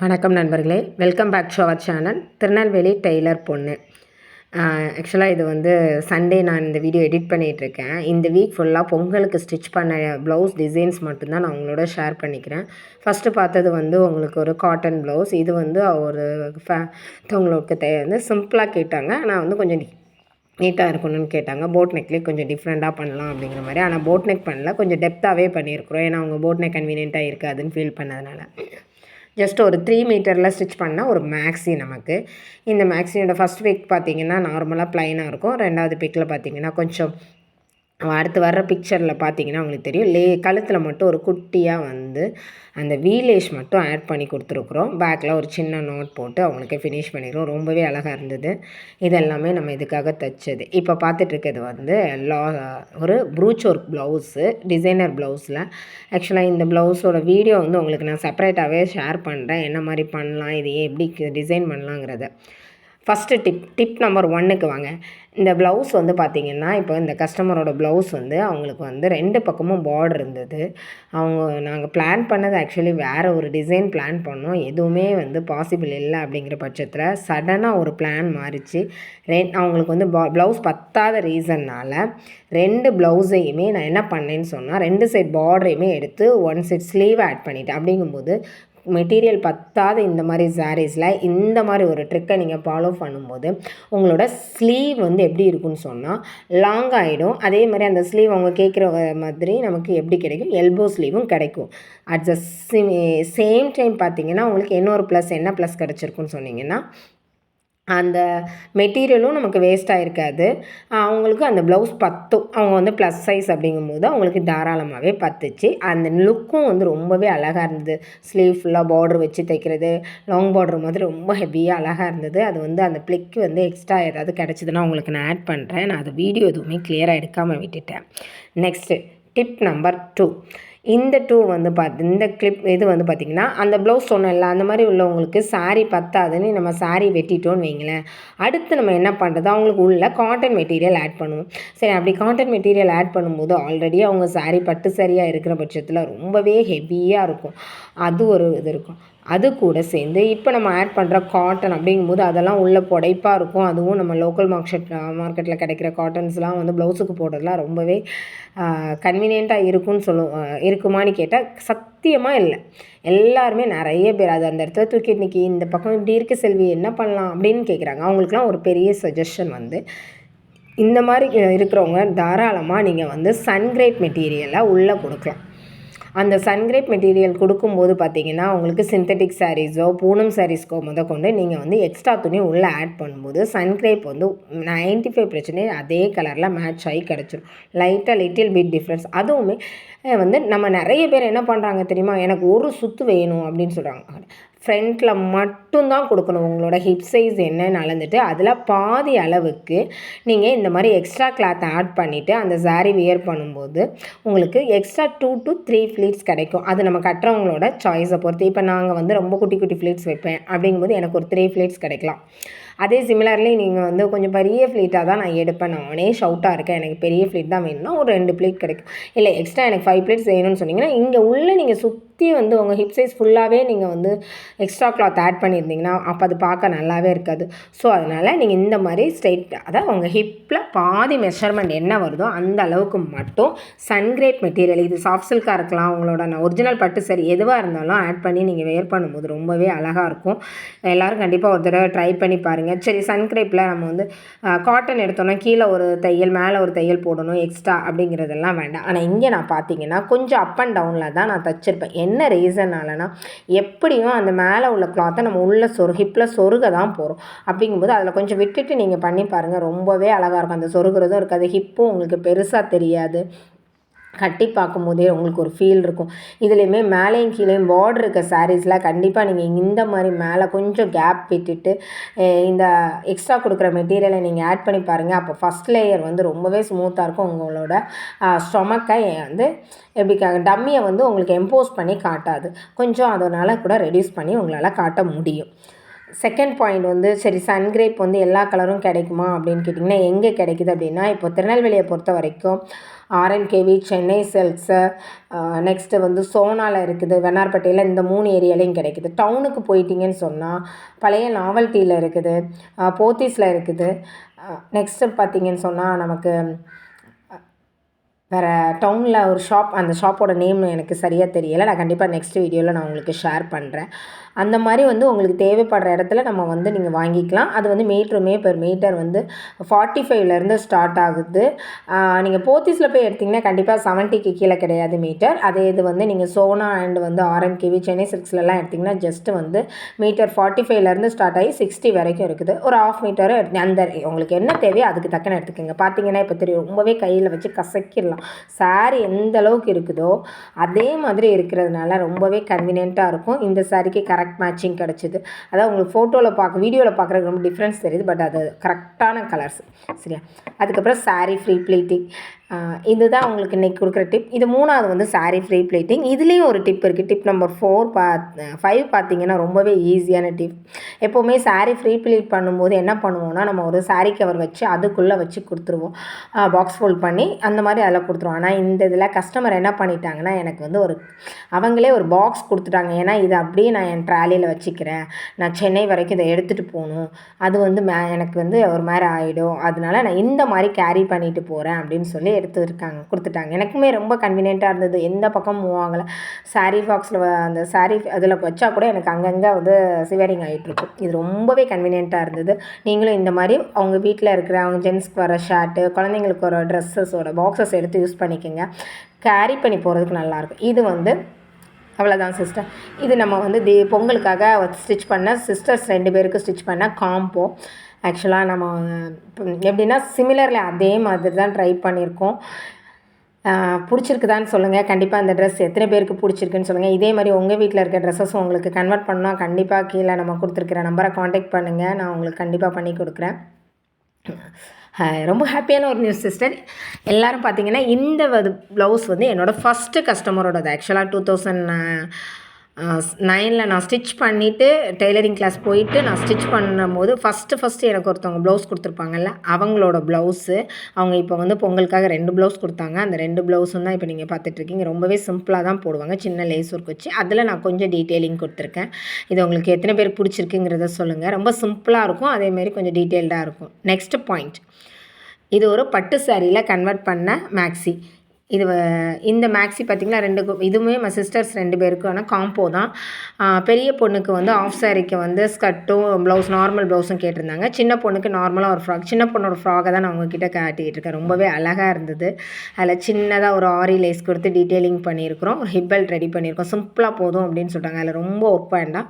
வணக்கம் நண்பர்களே, welcome back to our channel Tirunelveli tailor பொண்ணு. ஆக்சுவலாக இது வந்து சண்டே நான் இந்த வீடியோ எடிட் பண்ணிகிட்ருக்கேன். இந்த வீக் ஃபுல்லாக பொங்கலுக்கு ஸ்டிச் பண்ண ப்ளவுஸ் டிசைன்ஸ் மட்டும்தான் நான் உங்களோட ஷேர் பண்ணிக்கிறேன். ஃபஸ்ட்டு பார்த்தது வந்து உங்களுக்கு ஒரு காட்டன் ப்ளவுஸ். இது வந்து ஒரு உங்களுக்கு வந்து சிம்பிளாக கேட்டாங்க. ஆனால் வந்து கொஞ்சம் நீட்டாக இருக்கணும்னு கேட்டாங்க. போட் நெக்லேயே கொஞ்சம் டிஃப்ரெண்ட்டாக பண்ணலாம் அப்படிங்கிற மாதிரி. ஆனால் போட் நெக் பண்ணல, கொஞ்சம் டெப்த்தாகவே பண்ணியிருக்கிறோம். ஏன்னா அவங்க போட் நெக் கன்வீனியண்ட்டாக இருக்காதுன்னு ஃபீல் பண்ணதுனால ஜஸ்ட் ஒரு 3 மீட்டரில் ஸ்டிச் பண்ணால் ஒரு மேக்ஸி நமக்கு. இந்த மேக்ஸியோட ஃபஸ்ட் பிக் பார்த்திங்கன்னா நார்மலாக ப்ளைனாக இருக்கும். ரெண்டாவது பிக்கில் பார்த்திங்கன்னா கொஞ்சம் அடுத்து வர்ற பிக்சரில் பார்த்தீங்கன்னா உங்களுக்கு தெரியும், கழுத்தில் மட்டும் ஒரு குட்டியாக வந்து அந்த வீலேஷ் மட்டும் ஆட் பண்ணி கொடுத்துருக்குறோம். பேக்கில் ஒரு சின்ன நோட் போட்டு அவங்களுக்கு ஃபினிஷ் பண்ணிடுறோம். ரொம்பவே அழகாக இருந்தது. இதெல்லாமே நம்ம இதுக்காக தைச்சது. இப்போ பார்த்துட்ருக்கிறது வந்து ஒரு ப்ரூச் ஒர்க் ப்ளவுஸு, டிசைனர் ப்ளவுஸில். ஆக்சுவலாக இந்த ப்ளவுஸோட வீடியோ வந்து உங்களுக்கு நான் செப்பரேட்டாகவே ஷேர் பண்ணுறேன். என்ன மாதிரி பண்ணலாம், இது எப்படி டிசைன் பண்ணலாங்கிறத. ஃபஸ்ட்டு டிப் நம்பர் 1க்கு வாங்க. இந்த ப்ளவுஸ் வந்து பார்த்திங்கன்னா, இப்போ இந்த கஸ்டமரோட ப்ளவுஸ் வந்து அவங்களுக்கு வந்து 2 பக்கமும் பார்டர் இருந்தது. நாங்கள் பிளான் பண்ணது ஆக்சுவலி வேறு ஒரு டிசைன் பிளான் பண்ணோம். எதுவுமே வந்து பாசிபிள் இல்லை அப்படிங்கிற பட்சத்தில் சடனாக ஒரு பிளான் மாறிச்சு. அவங்களுக்கு வந்து ப்ளவுஸ் பத்தாத ரீசன்னால் 2 ப்ளவுஸையுமே நான் என்ன பண்ணேன்னு சொன்னால், 2 சைட் பார்டரையுமே எடுத்து 1 சைட் ஸ்லீவ் ஆட் பண்ணிவிட்டேன். அப்படிங்கும்போது மெட்டீரியல் பத்தாத இந்த மாதிரி சாரீஸில் இந்த மாதிரி ஒரு ட்ரிக்கை நீங்கள் ஃபாலோ பண்ணும்போது உங்களோட ஸ்லீவ் வந்து எப்படி இருக்குன்னு சொன்னால் லாங் ஆகிடும். அதே மாதிரி அந்த ஸ்லீவ் அவங்க கேட்குற மாதிரி நமக்கு எப்படி கிடைக்கும், எல்போ ஸ்லீவும் கிடைக்கும். அட் த சேம் டைம் பார்த்திங்கன்னா உங்களுக்கு இன்னொரு ப்ளஸ் என்ன ப்ளஸ் கிடச்சிருக்குன்னு சொன்னிங்கன்னா, அந்த மெட்டீரியலும் நமக்கு வேஸ்ட்டாக இருக்காது. அவங்களுக்கு அந்த ப்ளவுஸ் பத்தும். அவங்க வந்து ப்ளஸ் சைஸ் அப்படிங்கும்போது அவங்களுக்கு தாராளமாகவே பத்துச்சு. அந்த லுக்கும் வந்து ரொம்பவே அழகாக இருந்தது. ஸ்லீவ் ஃபுல்லாக பார்டர் வச்சு தைக்கிறது, லாங் பார்டர் மாதிரி ரொம்ப ஹெவியாக அழகாக இருந்தது. அது வந்து அந்த ப்ளிக்கு வந்து எக்ஸ்ட்ரா ஏதாவது கிடச்சிதுன்னா உங்களுக்கு நான் ஆட் பண்ணுறேன். நான் அது வீடியோ எதுவுமே கிளியராக எடுக்காமல் விட்டுட்டேன். Next tip number 2. இந்த 2 வந்து இந்த இது வந்து பார்த்திங்கன்னா, அந்த ப்ளவுஸ் சொன்னேன்ல, அந்த மாதிரி உள்ளவங்களுக்கு சாரீ பத்தாதுன்னு நம்ம சாரீ வெட்டிட்டோன்னு வைங்களேன். அடுத்து நம்ம என்ன பண்ணுறது, அவங்களுக்கு உள்ள காட்டன் மெட்டீரியல் ஆட் பண்ணுவோம். சரி, அப்படி காட்டன் மெட்டீரியல் ஆட் பண்ணும்போது ஆல்ரெடி அவங்க சாரீ பட்டு சரியாக இருக்கிற பட்சத்தில் ரொம்பவே ஹெவியாக இருக்கும். அது ஒரு இது இருக்கும். அது கூட சேர்ந்து இப்போ நம்ம ஆட் பண்ணுற காட்டன் அப்படிங்கும்போது அதெல்லாம் உள்ள புடைப்பாக இருக்கும். அதுவும் நம்ம லோக்கல் மார்க்கெட்டில் கிடைக்கிற காட்டன்ஸ்லாம் வந்து ப்ளவுஸுக்கு போடுறதுலாம் ரொம்பவே கன்வீனியண்ட்டாக இருக்குமான்னு கேட்டால் சத்தியமாக இல்லை. எல்லாருமே நிறைய பேர் அது அந்த இடத்துல தூக்கி இன்றைக்கி இந்த பக்கம் இப்படி இருக்க செல்வி என்ன பண்ணலாம் அப்படின்னு கேட்குறாங்க. அவங்களுக்குலாம் ஒரு பெரிய சஜஷன் வந்து இந்த மாதிரி இருக்கிறவங்க தாராளமாக நீங்கள் வந்து சன்கிரேட் மெட்டீரியலை உள்ளே கொடுக்கலாம். அந்த சன்கிரேப் மெட்டீரியல் கொடுக்கும்போது பார்த்திங்கன்னா உங்களுக்கு சிந்தட்டிக் சாரீஸோ பூனம் சாரீஸ்க்கோ கொண்டு நீங்கள் வந்து எக்ஸ்ட்ரா துணி உள்ளே ஆட் பண்ணும்போது சன்கிரேப் வந்து 95% அதே கலரில் மேட்ச் ஆகி கிடச்சிரும். லைட்டாக லிட்டில் பிட் டிஃப்ரென்ஸ். அதுவுமே வந்து நம்ம நிறைய பேர் என்ன பண்ணுறாங்க தெரியுமா, எனக்கு ஒரு சுற்று வேணும் அப்படின்னு சொல்கிறாங்க. ஃப்ரண்ட்டில் மட்டும்தான் கொடுக்கணும். உங்களோட ஹிப் சைஸ் என்னன்னு அளந்துட்டு அதில் பாதி அளவுக்கு நீங்கள் இந்த மாதிரி எக்ஸ்ட்ரா கிளாத் ஆட் பண்ணிவிட்டு அந்த சாரீ வியர் பண்ணும்போது உங்களுக்கு எக்ஸ்ட்ரா 2 to 3 ஃப்ளீட்ஸ் கிடைக்கும். அது நம்ம கட்டுறவங்களோட சாய்ஸை பொறுத்து. இப்போ நாங்கள் வந்து ரொம்ப குட்டி குட்டி ஃப்ளீட்ஸ் வைப்பேன் அப்படிங்கும்போது எனக்கு ஒரு 3 ஃப்ளீட்ஸ் கிடைக்கலாம். அதே சிமிலர்லி நீங்கள் வந்து கொஞ்சம் பெரிய ஃப்ளீட்டாக தான் நான் எடுப்பேன், நானே ஷவுட்டாக இருக்கேன், எனக்கு பெரிய ஃப்ளீட் தான் வேணும்னா ஒரு 2 ஃப்ளீட் கிடைக்கும். இல்லை எக்ஸ்ட்ரா எனக்கு 5 ஃப்ளீட்ஸ் வேணும்னு சொன்னிங்கன்னா இங்கே உள்ளே நீங்கள் சுற்றி வந்து உங்கள் ஹிப் சைஸ் ஃபுல்லாகவே நீங்கள் வந்து எக்ஸ்ட்ரா கிளாத் ஆட் பண்ணியிருந்தீங்கன்னா அப்போ அது பார்க்க நல்லாவே இருக்காது. ஸோ அதனால் நீங்கள் இந்த மாதிரி அதாவது உங்கள் ஹிப்பில் பாதி மெஷர்மெண்ட் என்ன வருதோ அந்த அளவுக்கு மட்டும் சன்கிரேட் மெட்டீரியல், இது சாஃப்ட் சில்காக இருக்கலாம், உங்களோட ஒரிஜினல் பட்டு சரி எதுவாக இருந்தாலும் ஆட் பண்ணி நீங்கள் வேர் பண்ணும்போது ரொம்பவே அழகாக இருக்கும். எல்லோரும் கண்டிப்பாக ஒரு தடவை ட்ரை பண்ணி பாருங்கள். சரி, சன்கிரேப்பில் நம்ம வந்து காட்டன் எடுத்தோன்னா கீழே ஒரு தையல் மேலே ஒரு தையல் போடணும் எக்ஸ்ட்ரா அப்படிங்கிறதெல்லாம் வேண்டாம். ஆனால் இங்கே நான் பார்த்தீங்கன்னா கொஞ்சம் அப் அண்ட் டவுனில் தான் நான் தைச்சிருப்பேன். என்ன ரீசன்னாலனா எப்படியும் அந்த மேலே உள்ள கிளாத்தை நம்ம உள்ள ஹிப்பில் சொருக தான் போகிறோம். அப்படிங்கும்போது அதில் கொஞ்சம் விட்டுட்டு நீங்கள் பண்ணி பாருங்கள், ரொம்பவே அழகாக இருக்கும். அந்த சொருகிறதும் இருக்காது, ஹிப்பும் உங்களுக்கு பெருசாக தெரியாது. கட்டி பார்க்கும்போதே உங்களுக்கு ஒரு ஃபீல் இருக்கும். இதுலேயுமே மேலேயும் கீழேயும் பார்டர் இருக்க சாரீஸில் கண்டிப்பாக நீங்கள் இந்த மாதிரி மேலே கொஞ்சம் கேப் விட்டுட்டு இந்த எக்ஸ்ட்ரா கொடுக்குற மெட்டீரியலை நீங்கள் ஆட் பண்ணி பாருங்கள். அப்போ ஃபஸ்ட் லேயர் வந்து ரொம்பவே ஸ்மூத்தாக இருக்கும். உங்களோட ஸ்டொமக்கை வந்து எப்படி டம்மியை வந்து உங்களுக்கு எம்போஸ் பண்ணி காட்டாது. கொஞ்சம் அதனால் கூட ரெடியூஸ் பண்ணி உங்களால் காட்ட முடியும். செகண்ட் பாயிண்ட் வந்து சரி, சன்கிரேப் வந்து எல்லா கலரும் கிடைக்குமா அப்படின்னு கேட்டிங்கன்னா எங்கே கிடைக்குது அப்படின்னா, இப்போ திருநெல்வேலியை பொறுத்த வரைக்கும் ஆர்என்கேவி, சென்னை சில்க்ஸு, நெக்ஸ்ட்டு வந்து சோனாவில் இருக்குது, வெண்ணார்பேட்டையில், இந்த 3 ஏரியாலையும் கிடைக்குது. டவுனுக்கு போயிட்டீங்கன்னு சொன்னால் பழைய நாவல்ட்டியில் இருக்குது, போத்தீஸில் இருக்குது. நெக்ஸ்ட்டு பார்த்தீங்கன்னு சொன்னால் நமக்கு வேறு டவுனில் ஒரு ஷாப், அந்த ஷாப்போட நேம் எனக்கு சரியாக தெரியலை. நான் கண்டிப்பாக நெக்ஸ்ட் வீடியோவில் நான் உங்களுக்கு ஷேர் பண்ணுறேன். அந்த மாதிரி வந்து உங்களுக்கு தேவைப்படுற இடத்துல நம்ம வந்து நீங்கள் வாங்கிக்கலாம். அது வந்து பெர் மீட்டர் வந்து 45லேருந்து ஸ்டார்ட் ஆகுது. நீங்கள் போத்தீஸில் போய் எடுத்திங்கன்னா கண்டிப்பாக 70க்கு கீழே கிடையாது மீட்டர். அதே இது வந்து நீங்கள் சோனா அண்ட் வந்து ஆர்என்கேவி, சென்னை சில்க்ஸ்லலாம் எடுத்திங்கன்னா ஜஸ்ட்டு வந்து மீட்டர் 45லேருந்து ஸ்டார்ட் ஆகி 60 வரைக்கும் இருக்குது. ஒரு ½ மீட்டர் அந்த உங்களுக்கு என்ன தேவையோ அதுக்கு தக்கன எடுத்துக்கோங்க. பார்த்தீங்கன்னா இப்போ தெரியும், ரொம்பவே கையில் வச்சு கசக்கிடலாம். சாரீ எந்த அளவுக்கு இருக்குதோ அதே மாதிரி இருக்கிறதுனால ரொம்பவே கன்வீனியண்ட்டாக இருக்கும். இந்த சாரீக்கு கரெக்ட் மேட்சிங் கிடச்சிது. அதாவது உங்களுக்கு ஃபோட்டோவில் வீடியோவில் பார்க்குறதுக்கு ரொம்ப டிஃப்ரென்ஸ் தெரியுது, பட் அது கரெக்டான கலர்ஸ். சரியா? அதுக்கப்புறம் சாரீ ஃப்ரீ ப்ளீட்டிங், இதுதான் உங்களுக்கு இன்றைக்கி கொடுக்குற டிப். இது 3வது வந்து சாரீ ஃப்ரீ ப்ளீட்டிங். இதுலேயும் ஒரு டிப் இருக்குது. டிப் நம்பர் 5 பார்த்தீங்கன்னா ரொம்பவே ஈஸியான டிப். எப்போவுமே சாரீ ஃப்ரீ ப்ளீட் பண்ணும்போது என்ன பண்ணுவோம்னா, நம்ம ஒரு சாரீ கவர் வச்சு அதுக்குள்ளே வச்சு கொடுத்துருவோம், பாக்ஸ் ஃபோல்ட் பண்ணி அந்த மாதிரி அதில் கொடுத்துருவோம். ஆனால் இந்த இதில் கஸ்டமர் என்ன பண்ணிட்டாங்கன்னா, எனக்கு வந்து அவங்களே ஒரு பாக்ஸ் கொடுத்துட்டாங்க. ஏன்னா இது அப்படியே நான் என் ட்ராலியில் வச்சுக்கிறேன், நான் சென்னை வரைக்கும் இதை எடுத்துகிட்டு போகணும், அது வந்து எனக்கு வந்து ஒரு மாதிரி ஆகிடும், அதனால நான் இந்த மாதிரி கேரி பண்ணிட்டு போகிறேன் அப்படின்னு சொல்லி கொடுத்துட்டாங்க. எனக்குமே ரொம்ப கன்வீனியண்ட்டாக இருந்தது. எந்த பக்கம் மூவ் ஆகலை. சாரீ பாக்ஸில் அந்த சாரீ அதில் வச்சா கூட எனக்கு அங்கங்கே வந்து சிவரிங் ஆகிட்டுருக்கும். இது ரொம்பவே கன்வீனியண்ட்டாக இருந்தது. நீங்களும் இந்த மாதிரி அவங்க வீட்டில் இருக்கிற அவங்க ஜென்ஸ்க்கு வர ஷர்ட்டு, குழந்தைங்களுக்கு வர ட்ரெஸ்ஸஸோட பாக்ஸஸ் எடுத்து யூஸ் பண்ணிக்கோங்க. கேரி பண்ணி போகிறதுக்கு நல்லாயிருக்கும். இது வந்து அவ்வளோதான் சிஸ்டர். இது நம்ம வந்து பொங்கலுக்காக ஸ்டிச் பண்ண சிஸ்டர்ஸ் 2 பேருக்கு ஸ்டிச் பண்ண காம்போ. ஆக்சுவலாக நம்ம எப்படின்னா சிமிலரில் அதே மாதிரி தான் ட்ரை பண்ணியிருக்கோம். பிடிச்சிருக்குதான்னு சொல்லுங்கள். கண்டிப்பாக அந்த ட்ரெஸ் எத்தனை பேருக்கு பிடிச்சிருக்குன்னு சொல்லுங்கள். இதே மாதிரி உங்கள் வீட்டில் இருக்க ட்ரெஸ்ஸஸ் உங்களுக்கு கன்வெர்ட் பண்ணால் கண்டிப்பாக கீழே நம்ம கொடுத்துருக்குற நம்பரை காண்டாக்ட் பண்ணுங்கள். நான் உங்களுக்கு கண்டிப்பாக பண்ணி கொடுக்குறேன். ரொம்ப ஹாப்பியான ஒரு நியூஸ் சிஸ்டர். எல்லோரும் பார்த்தீங்கன்னா இந்த ப்ளவுஸ் வந்து என்னோடய ஃபஸ்ட்டு கஸ்டமரோடது. ஆக்சுவலாக 2009 நான் ஸ்டிச் பண்ணிவிட்டு டெய்லரிங் கிளாஸ் போயிட்டு நான் ஸ்டிச் பண்ணும்போது ஃபஸ்ட்டு எனக்கு ஒருத்தவங்க ப்ளவுஸ் கொடுத்துருப்பாங்கல்ல, அவங்களோட ப்ளவுஸு. அவங்க இப்போ வந்து பொங்கலுக்காக 2 ப்ளவுஸ் கொடுத்தாங்க. அந்த 2 ப்ளவுஸும் தான் இப்போ நீங்கள் பார்த்துட்ருக்கீங்க. ரொம்பவே சிம்பிளாக தான் போடுவாங்க, சின்ன லேஸ் ஒர்க் வச்சு. அதில் நான் கொஞ்சம் டீட்டெயிலிங் கொடுத்துருக்கேன். இது உங்களுக்கு எத்தனை பேருக்கு பிடிச்சிருக்குங்கிறத சொல்லுங்கள். ரொம்ப சிம்பிளாக இருக்கும், அதேமாரி கொஞ்சம் டீட்டெயில்டாக இருக்கும். நெக்ஸ்ட்டு பாயிண்ட், இது ஒரு பட்டு சாரியில் கன்வெர்ட் பண்ண மேக்ஸி. இந்த மேக்ஸி பார்த்திங்கன்னா இதுவுமே சிஸ்டர்ஸ் 2 பேருக்கான காம்போ தான். பெரிய பொண்ணுக்கு வந்து ஆஃப் சாரிக்கு வந்து ஸ்கர்ட்டும் ப்ளவுஸ் நார்மல் ப்ளவுஸும் கேட்டிருந்தாங்க. சின்ன பொண்ணுக்கு நார்மலாக ஒரு ஃப்ராக். சின்ன பொண்ணோட ஃப்ராகை தான் நான் உங்ககிட்ட காட்டிகிட்டு இருக்கேன். ரொம்பவே அழகாக இருந்தது. அதில் சின்னதாக ஒரு ஆரி லேஸ் கொடுத்து டீட்டெயிலிங் பண்ணியிருக்கிறோம். ஒரு ஹிப் பெல்ட் ரெடி பண்ணியிருக்கோம். சிம்பிளாக போதும் அப்படின்னு சொல்லிட்டாங்க. அதில் ரொம்ப ஒர்க் வேண்டாம்,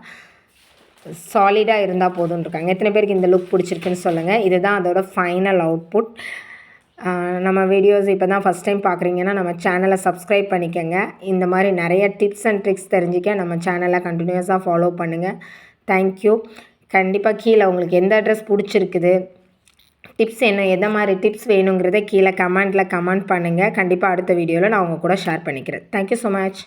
சாலிடாக இருந்தால் போதும்னு இருக்காங்க. எத்தனை பேருக்கு இந்த லுக் பிடிச்சிருக்குன்னு சொல்லுங்கள். இதுதான் அதோட ஃபைனல் அவுட்புட். நம்ம வீடியோஸ் இப்போ தான் ஃபஸ்ட் டைம் பார்க்குறீங்கன்னா நம்ம சேனலை சப்ஸ்கிரைப் பண்ணிக்கோங்க. இந்த மாதிரி நிறைய டிப்ஸ் அண்ட் ட்ரிக்ஸ் தெரிஞ்சிக்க நம்ம சேனலை கண்டினியூஸாக ஃபாலோ பண்ணுங்கள். தேங்க்யூ. கண்டிப்பாக கீழே உங்களுக்கு எந்த ட்ரெஸ் பிடிச்சிருக்குது, டிப்ஸ் எந்த மாதிரி டிப்ஸ் வேணுங்கிறத கீழே கமெண்ட் பண்ணுங்கள். கண்டிப்பாக அடுத்த வீடியோவில் நான் உங்கள் கூட ஷேர் பண்ணிக்கிறேன். Thank you so much.